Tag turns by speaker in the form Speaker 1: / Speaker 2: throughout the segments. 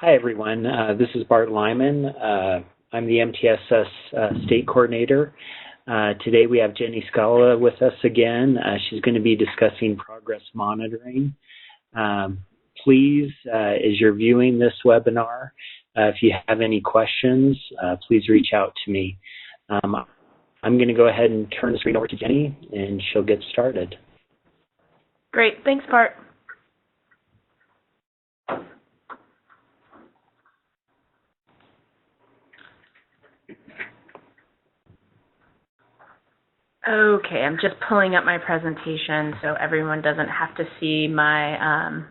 Speaker 1: Hi, everyone. This is Bart Lyman. I'm the MTSS State Coordinator. Today we have Jenny Scala with us again. She's going to be discussing progress monitoring. Please, as you're viewing this webinar, if you have any questions, please reach out to me. I'm going to go ahead and turn the screen over to Jenny, and she'll get started.
Speaker 2: Great. Thanks, Bart. Okay, I'm just pulling up my presentation so everyone doesn't have to see my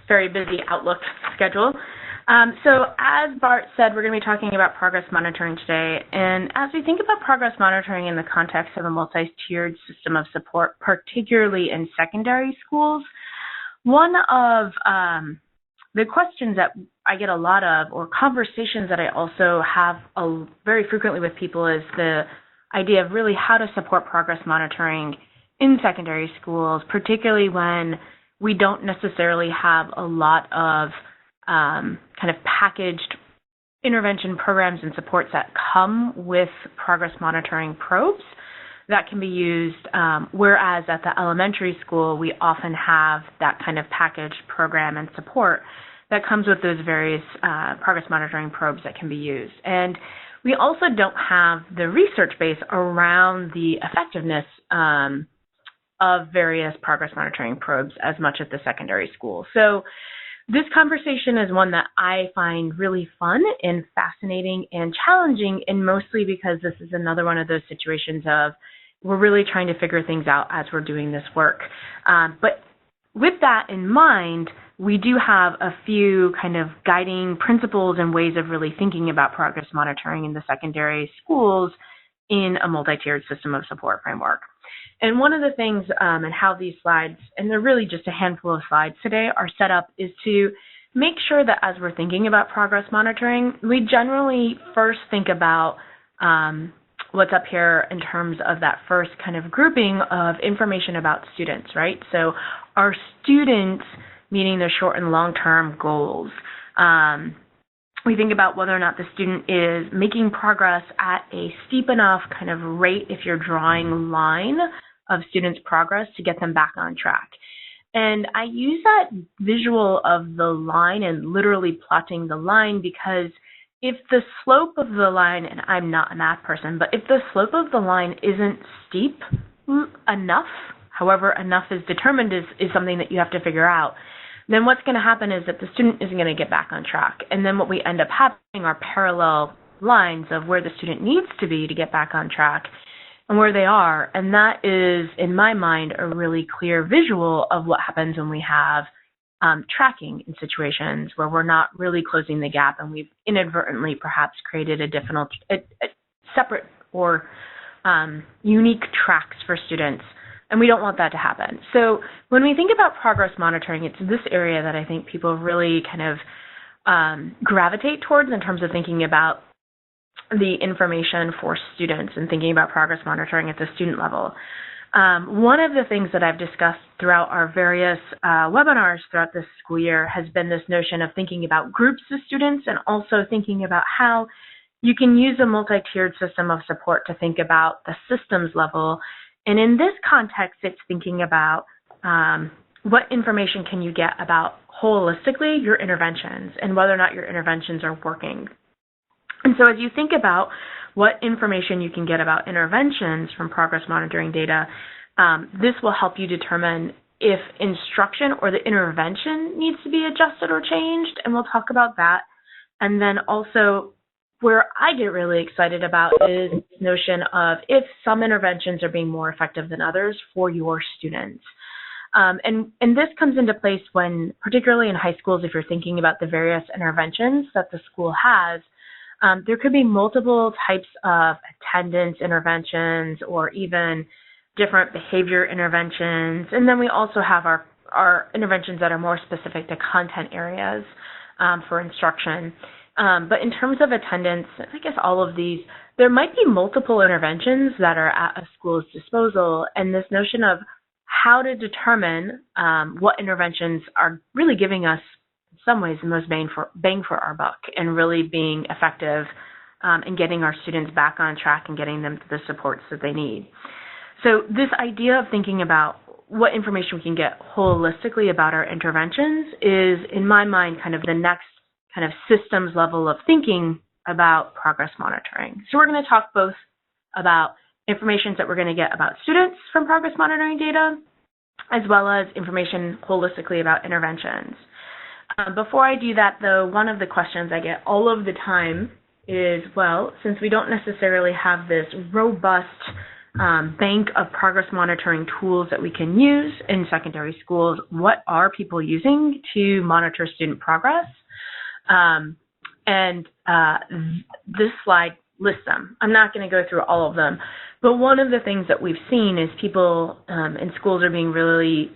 Speaker 2: very busy Outlook schedule. So as Bart said, we're going to be talking about progress monitoring today. And as we think about progress monitoring in the context of a multi-tiered system of support, particularly in secondary schools, one of the questions that I get a lot of, or conversations that I also have very frequently with people, is the idea of really how to support progress monitoring in secondary schools, particularly when we don't necessarily have a lot of kind of packaged intervention programs and supports that come with progress monitoring probes that can be used, whereas at the elementary school, we often have that kind of packaged program and support that comes with those various progress monitoring probes that can be used. And we also don't have the research base around the effectiveness of various progress monitoring probes as much at the secondary school. So this conversation is one that I find really fun and fascinating and challenging, and mostly because this is another one of those situations of we're really trying to figure things out as we're doing this work. But with that in mind, we do have a few kind of guiding principles and ways of really thinking about progress monitoring in the secondary schools in a multi-tiered system of support framework. And one of the things and how these slides, and they're really just a handful of slides today, are set up is to make sure that as we're thinking about progress monitoring, we generally first think about what's up here in terms of that first kind of grouping of information about students, right? So are students meeting their short and long-term goals? We think about whether or not the student is making progress at a steep enough kind of rate if you're drawing a line of students' progress to get them back on track. And I use that visual of the line and literally plotting the line because if the slope of the line, and I'm not a math person, but if the slope of the line isn't steep enough, however enough is determined is something that you have to figure out, then what's going to happen is that the student isn't going to get back on track. And then what we end up having are parallel lines of where the student needs to be to get back on track and where they are. And that is, in my mind, a really clear visual of what happens when we have tracking in situations where we're not really closing the gap and we've inadvertently perhaps created a separate or unique tracks for students. And we don't want that to happen. So when we think about progress monitoring, it's this area that I think people really kind of gravitate towards in terms of thinking about the information for students and thinking about progress monitoring at the student level. One of the things that I've discussed throughout our various webinars throughout this school year has been this notion of thinking about groups of students and also thinking about how you can use a multi-tiered system of support to think about the systems level. And in this context, it's thinking about what information can you get about holistically your interventions and whether or not your interventions are working. And so as you think about what information you can get about interventions from progress monitoring data, this will help you determine if instruction or the intervention needs to be adjusted or changed, and we'll talk about that. And then also where I get really excited about is this notion of if some interventions are being more effective than others for your students. And this comes into place when, particularly in high schools, if you're thinking about the various interventions that the school has, there could be multiple types of attendance interventions or even different behavior interventions. And then we also have our interventions that are more specific to content areas for instruction. But in terms of attendance, I guess all of these, there might be multiple interventions that are at a school's disposal, and this notion of how to determine what interventions are really giving us some ways, the most bang for our buck and really being effective in getting our students back on track and getting them the supports that they need. So this idea of thinking about what information we can get holistically about our interventions is, in my mind, kind of the next kind of systems level of thinking about progress monitoring. So we're going to talk both about information that we're going to get about students from progress monitoring data, as well as information holistically about interventions. Before I do that, though, one of the questions I get all of the time is, well, since we don't necessarily have this robust bank of progress monitoring tools that we can use in secondary schools, what are people using to monitor student progress? This slide lists them. I'm not going to go through all of them, but one of the things that we've seen is people in schools are being really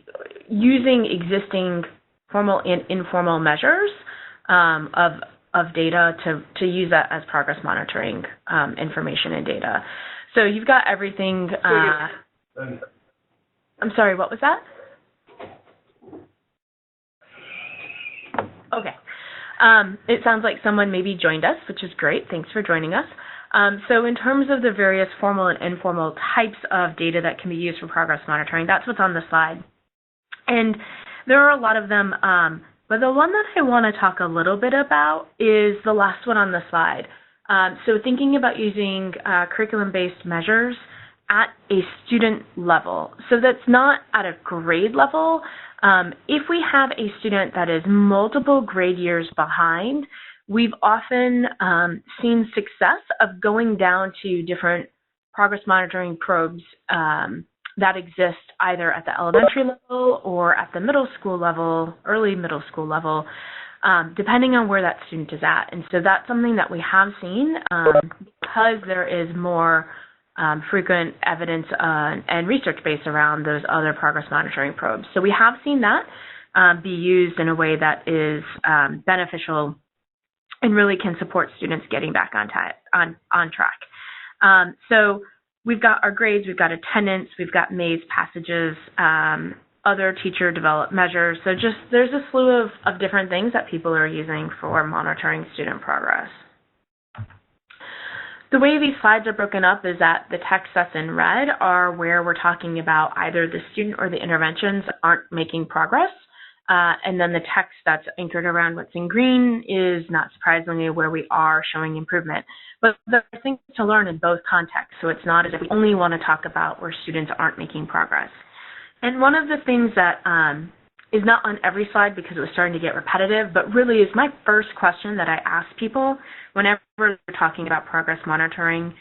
Speaker 2: using existing formal and informal measures of data to use that as progress monitoring information and data. So you've got everything. I'm sorry, what was that? Okay. It sounds like someone maybe joined us, which is great. Thanks for joining us. So in terms of the various formal and informal types of data that can be used for progress monitoring, that's what's on the slide. And there are a lot of them, but the one that I want to talk a little bit about is the last one on the slide. So thinking about using curriculum-based measures at a student level. So that's not at a grade level. If we have a student that is multiple grade years behind, we've often seen success of going down to different progress monitoring probes that exist either at the elementary level or at the middle school level, early middle school level, depending on where that student is at. And so that's something that we have seen because there is more frequent evidence and research base around those other progress monitoring probes. So we have seen that be used in a way that is beneficial and really can support students getting back on track. So we've got our grades, we've got attendance, we've got maze passages, other teacher-developed measures. So just there's a slew of different things that people are using for monitoring student progress. The way these slides are broken up is that the text that's in red are where we're talking about either the student or the interventions aren't making progress. And then the text that's anchored around what's in green is, not surprisingly, where we are showing improvement. But there are things to learn in both contexts, so it's not as if we only want to talk about where students aren't making progress. And one of the things that is not on every slide because it was starting to get repetitive, but really is my first question that I ask people whenever we're talking about progress monitoring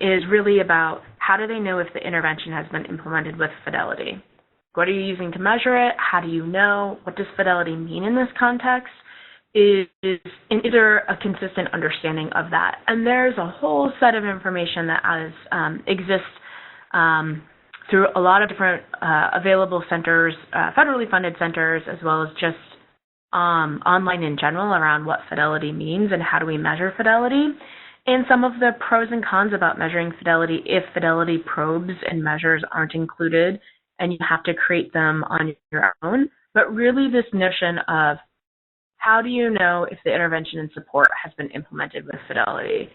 Speaker 2: is really about how do they know if the intervention has been implemented with fidelity? What are you using to measure it? How do you know? What does fidelity mean in this context? Is there a consistent understanding of that? And there's a whole set of information that exists through a lot of different available centers, federally funded centers, as well as just online in general around what fidelity means and how do we measure fidelity, and some of the pros and cons about measuring fidelity if fidelity probes and measures aren't included and you have to create them on your own. But really this notion of how do you know if the intervention and support has been implemented with fidelity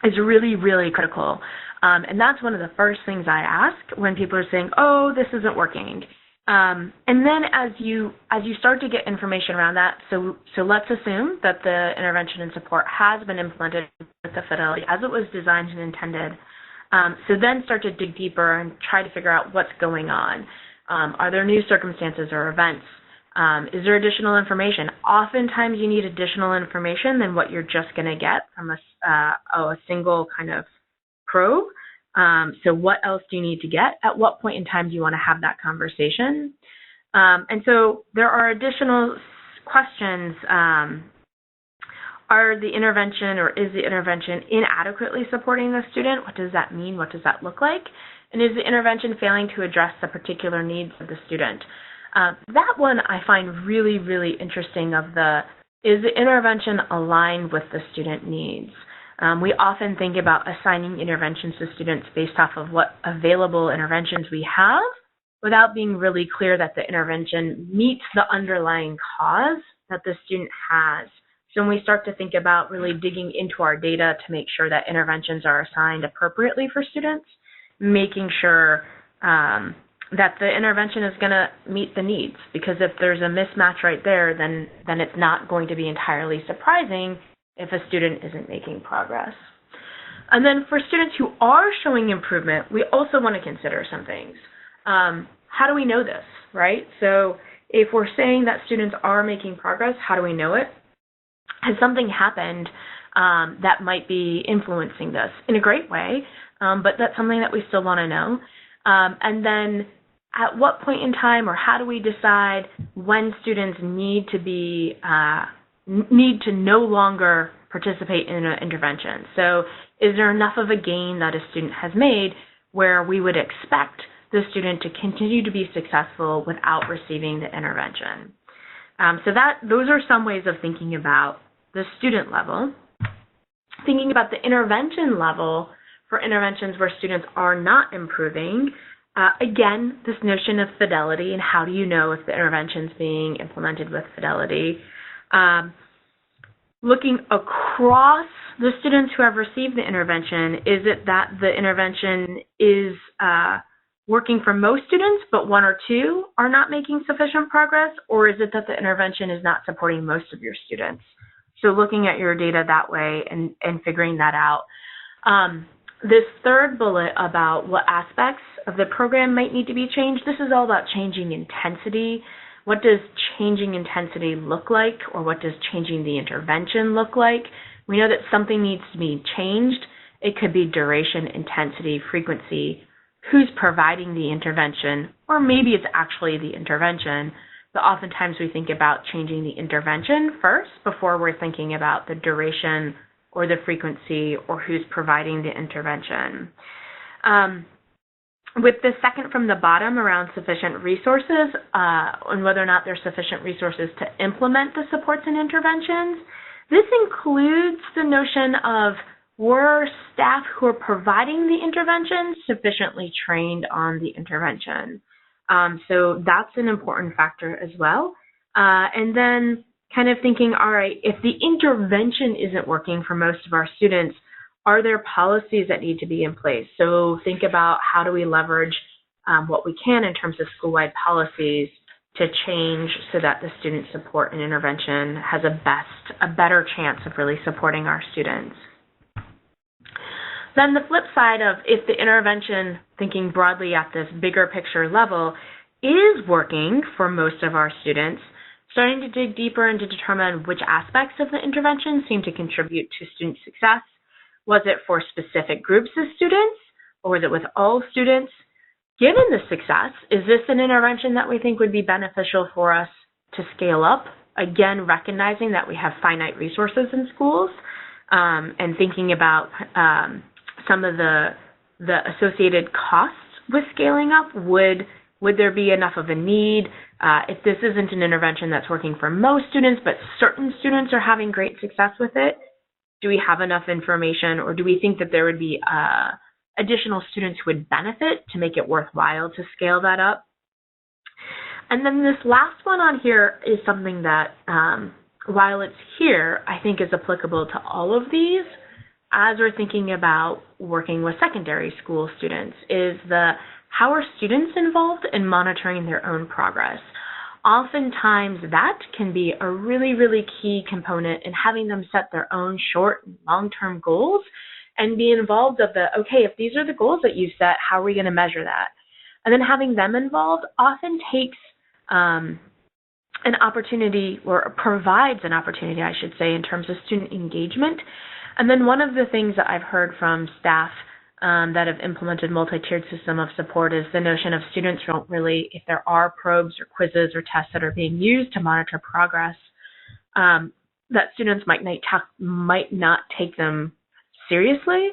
Speaker 2: is really, really critical. And that's one of the first things I ask when people are saying, oh, this isn't working. And then as you start to get information around that, so let's assume that the intervention and support has been implemented with the fidelity as it was designed and intended. So then start to dig deeper and try to figure out what's going on. Are there new circumstances or events? Is there additional information? Oftentimes you need additional information than what you're just going to get from a single kind of probe. So what else do you need to get? At what point in time do you want to have that conversation? And so there are additional questions. Are the intervention or is the intervention inadequately supporting the student? What does that mean? What does that look like? And is the intervention failing to address the particular needs of the student? That one I find really, really interesting is the intervention aligned with the student needs? We often think about assigning interventions to students based off of what available interventions we have, without being really clear that the intervention meets the underlying cause that the student has. So when we start to think about really digging into our data to make sure that interventions are assigned appropriately for students, making sure that the intervention is going to meet the needs, because if there's a mismatch right there, then it's not going to be entirely surprising if a student isn't making progress. And then for students who are showing improvement, we also want to consider some things. How do we know this, right? So if we're saying that students are making progress, how do we know it? Has something happened that might be influencing this in a great way, but that's something that we still want to know. And then at what point in time, or how do we decide when students need to no longer participate in an intervention? So is there enough of a gain that a student has made where we would expect the student to continue to be successful without receiving the intervention? So those are some ways of thinking about the student level. Thinking about the intervention level for interventions where students are not improving, again, this notion of fidelity and how do you know if the intervention is being implemented with fidelity. Looking across the students who have received the intervention, is it that the intervention is working for most students, but one or two are not making sufficient progress, or is it that the intervention is not supporting most of your students? So looking at your data that way and figuring that out. This third bullet about what aspects of the program might need to be changed, this is all about changing intensity. What does changing intensity look like, or what does changing the intervention look like? We know that something needs to be changed. It could be duration, intensity, frequency, who's providing the intervention, or maybe it's actually the intervention. But oftentimes we think about changing the intervention first before we're thinking about the duration or the frequency or who's providing the intervention. With the second from the bottom around sufficient resources and whether or not there's sufficient resources to implement the supports and interventions, this includes the notion of were staff who are providing the intervention sufficiently trained on the intervention? So that's an important factor as well. And then kind of thinking, all right, if the intervention isn't working for most of our students, are there policies that need to be in place? So think about how do we leverage what we can in terms of school-wide policies to change so that the student support and intervention has a better chance of really supporting our students. Then the flip side of if the intervention, thinking broadly at this bigger picture level, is working for most of our students, starting to dig deeper and to determine which aspects of the intervention seem to contribute to student success. Was it for specific groups of students, or was it with all students? Given the success, is this an intervention that we think would be beneficial for us to scale up? Again, recognizing that we have finite resources in schools and thinking about some of the associated costs with scaling up. Would there be enough of a need? If this isn't an intervention that's working for most students, but certain students are having great success with it, do we have enough information, or do we think that there would be additional students who would benefit to make it worthwhile to scale that up? And then this last one on here is something that, while it's here, I think is applicable to all of these as we're thinking about working with secondary school students, is how are students involved in monitoring their own progress? Oftentimes that can be a really, really key component in having them set their own short and long-term goals and be involved of okay, if these are the goals that you set, how are we going to measure that? And then having them involved often takes an opportunity, or provides an opportunity, I should say, in terms of student engagement. And then one of the things that I've heard from staff that have implemented multi-tiered system of support is the notion of students don't really, if there are probes or quizzes or tests that are being used to monitor progress, that students might not take them seriously.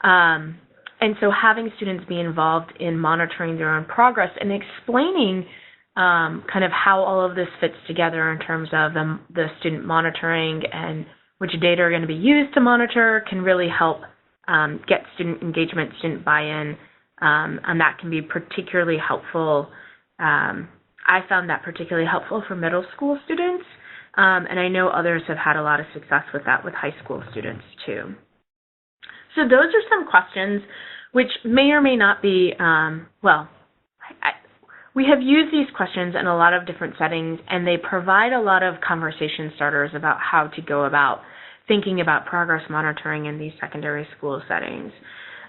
Speaker 2: And so having students be involved in monitoring their own progress and explaining kind of how all of this fits together in terms of the student monitoring and which data are going to be used to monitor can really help get student engagement, student buy-in, and that can be particularly helpful I found that particularly helpful for middle school students, and I know others have had a lot of success with that with high school students too. So those are some questions which may or may not be, we have used these questions in a lot of different settings, and they provide a lot of conversation starters about how to go about thinking about progress monitoring in these secondary school settings.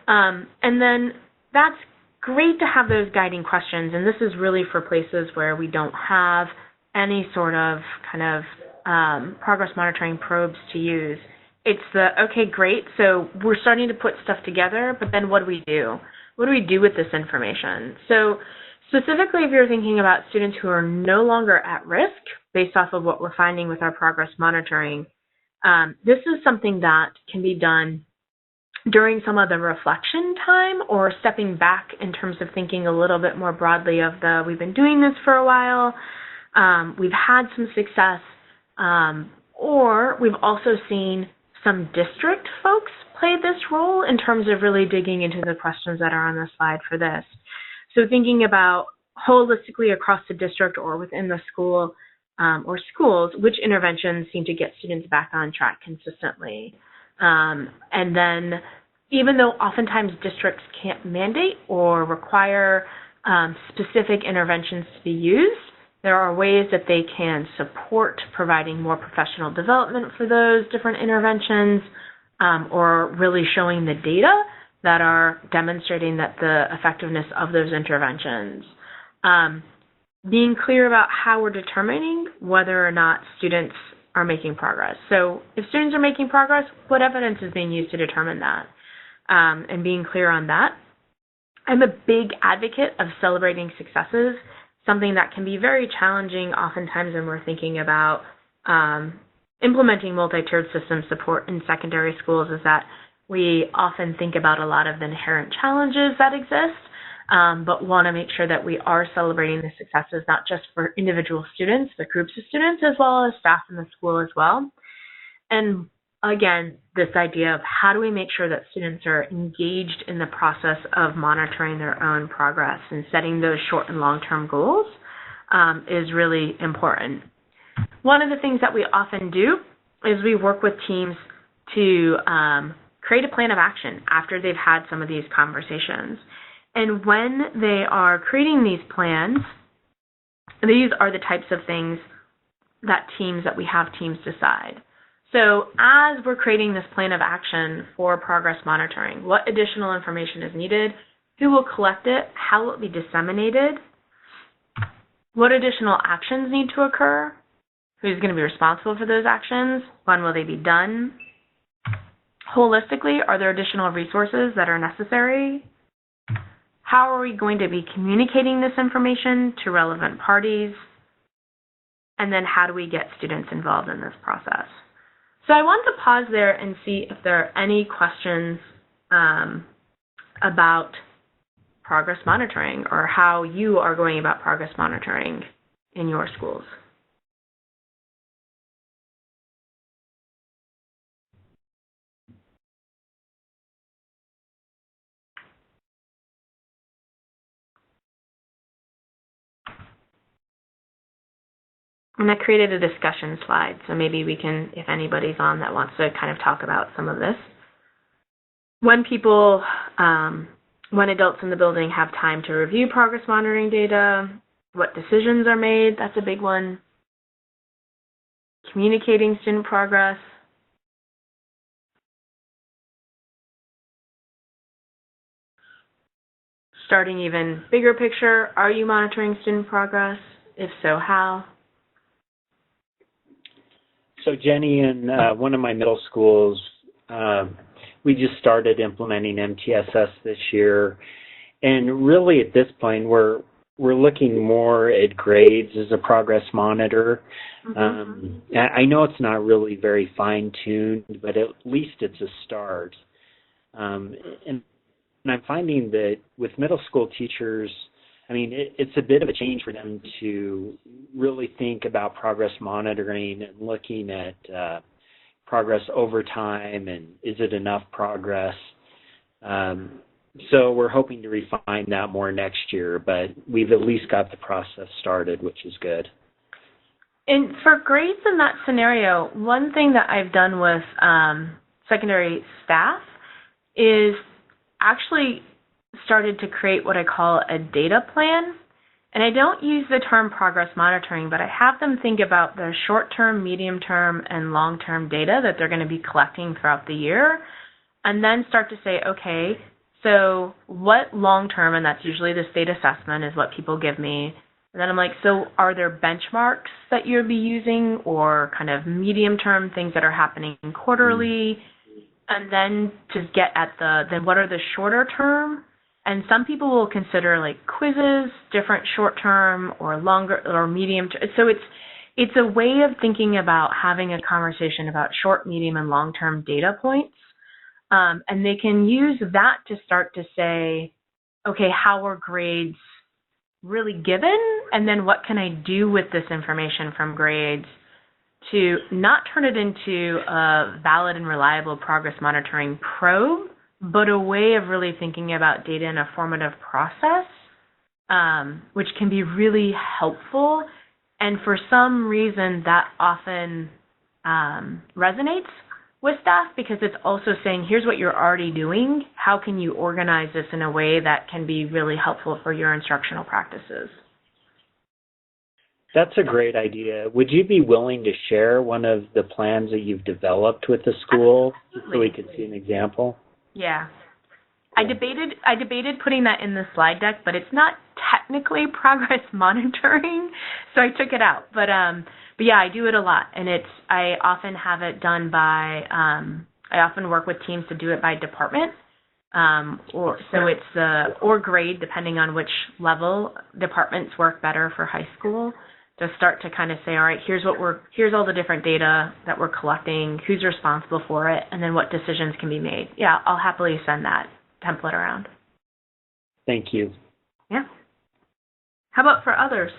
Speaker 2: And then that's great to have those guiding questions, and this is really for places where we don't have any sort of progress monitoring probes to use. It's okay, great, so we're starting to put stuff together, but then what do we do? What do we do with this information? So specifically, if you're thinking about students who are no longer at risk based off of what we're finding with our progress monitoring, this is something that can be done during some of the reflection time or stepping back in terms of thinking a little bit more broadly of we've been doing this for a while, we've had some success, or we've also seen some district folks play this role in terms of really digging into the questions that are on the slide for this. So thinking about holistically across the district or within the school or schools, which interventions seem to get students back on track consistently. And then even though oftentimes districts can't mandate or require specific interventions to be used, there are ways that they can support providing more professional development for those different interventions or really showing the data that are demonstrating that the effectiveness of those interventions. Being clear about how we're determining whether or not students are making progress. So if students are making progress, what evidence is being used to determine that? And being clear on that. I'm a big advocate of celebrating successes, something that can be very challenging oftentimes when we're thinking about implementing multi-tiered system support in secondary schools, is that we often think about a lot of the inherent challenges that exist, but want to make sure that we are celebrating the successes, not just for individual students, but groups of students, as well as staff in the school as well. And again, this idea of how do we make sure that students are engaged in the process of monitoring their own progress and setting those short and long-term goals is really important. One of the things that we often do is we work with teams to create a plan of action after they've had some of these conversations. And when they are creating these plans, these are the types of things that we have teams decide. So as we're creating this plan of action for progress monitoring, what additional information is needed? Who will collect it? How will it be disseminated? What additional actions need to occur? Who's going to be responsible for those actions? When will they be done? Holistically, are there additional resources that are necessary? How are we going to be communicating this information to relevant parties? And then how do we get students involved in this process? So I want to pause there and see if there are any questions about progress monitoring or how you are going about progress monitoring in your schools. And I created a discussion slide, so maybe we can, if anybody's on that wants to kind of talk about some of this. When adults in the building have time to review progress monitoring data, what decisions are made, that's a big one. Communicating student progress. Starting even bigger picture, are you monitoring student progress? If so, how?
Speaker 1: So Jenny, in one of my middle schools, we just started implementing MTSS this year, and really at this point we're looking more at grades as a progress monitor. Mm-hmm. I know it's not really very fine-tuned, but at least it's a start. And I'm finding that with middle school teachers, I mean, it's a bit of a change for them to really think about progress monitoring and looking at progress over time and is it enough progress. So we're hoping to refine that more next year, but we've at least got the process started, which is good.
Speaker 2: And for grades in that scenario, one thing that I've done with secondary staff is actually started to create what I call a data plan. And I don't use the term progress monitoring, but I have them think about the short-term, medium-term, and long-term data that they're going to be collecting throughout the year, and then start to say, okay, so what long-term, and that's usually the state assessment is what people give me, and then I'm like, so are there benchmarks that you'll be using, or kind of medium-term things that are happening quarterly, and then to get at then what are the shorter-term? And some people will consider like quizzes, different short-term or longer or medium-term. So it's a way of thinking about having a conversation about short, medium, and long-term data points. And they can use that to start to say, okay, how are grades really given? And then what can I do with this information from grades to not turn it into a valid and reliable progress monitoring probe, but a way of really thinking about data in a formative process, which can be really helpful. And for some reason, that often resonates with staff because it's also saying, here's what you're already doing. How can you organize this in a way that can be really helpful for your instructional practices?
Speaker 1: That's a great idea. Would you be willing to share one of the plans that you've developed with the school so we could see an example?
Speaker 2: Yeah. I debated putting that in the slide deck, but it's not technically progress monitoring, so I took it out. But yeah, I do it a lot, and I often have it done by I often work with teams to do it by department, or grade, depending on which level. Departments work better for high school to start to kind of say, all right, here's all the different data that we're collecting, who's responsible for it, and then what decisions can be made. Yeah, I'll happily send that template around.
Speaker 1: Thank you.
Speaker 2: Yeah. How about for others?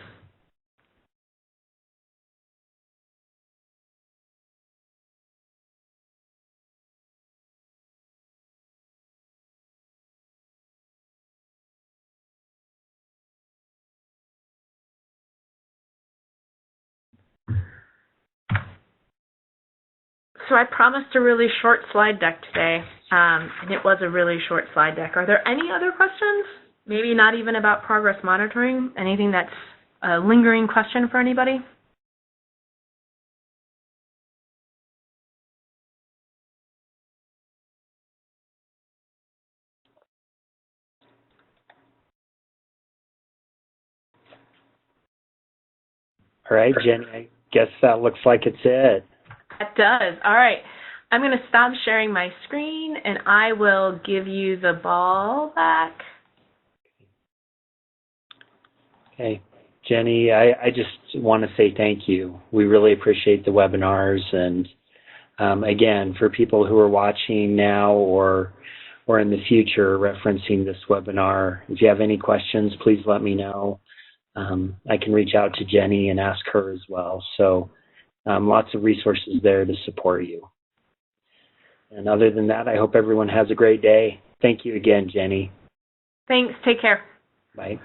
Speaker 2: So I promised a really short slide deck today, and it was a really short slide deck. Are there any other questions? Maybe not even about progress monitoring? Anything that's a lingering question for anybody?
Speaker 1: All right, Jenny, I guess that looks like it's it.
Speaker 2: It does. All right. I'm going to stop sharing my screen, and I will give you the ball back.
Speaker 1: Okay. Jenny, I just want to say thank you. We really appreciate the webinars. And again, for people who are watching now or in the future referencing this webinar, if you have any questions, please let me know. I can reach out to Jenny and ask her as well. So lots of resources there to support you. And other than that, I hope everyone has a great day. Thank you again, Jenny.
Speaker 2: Thanks. Take care.
Speaker 1: Bye.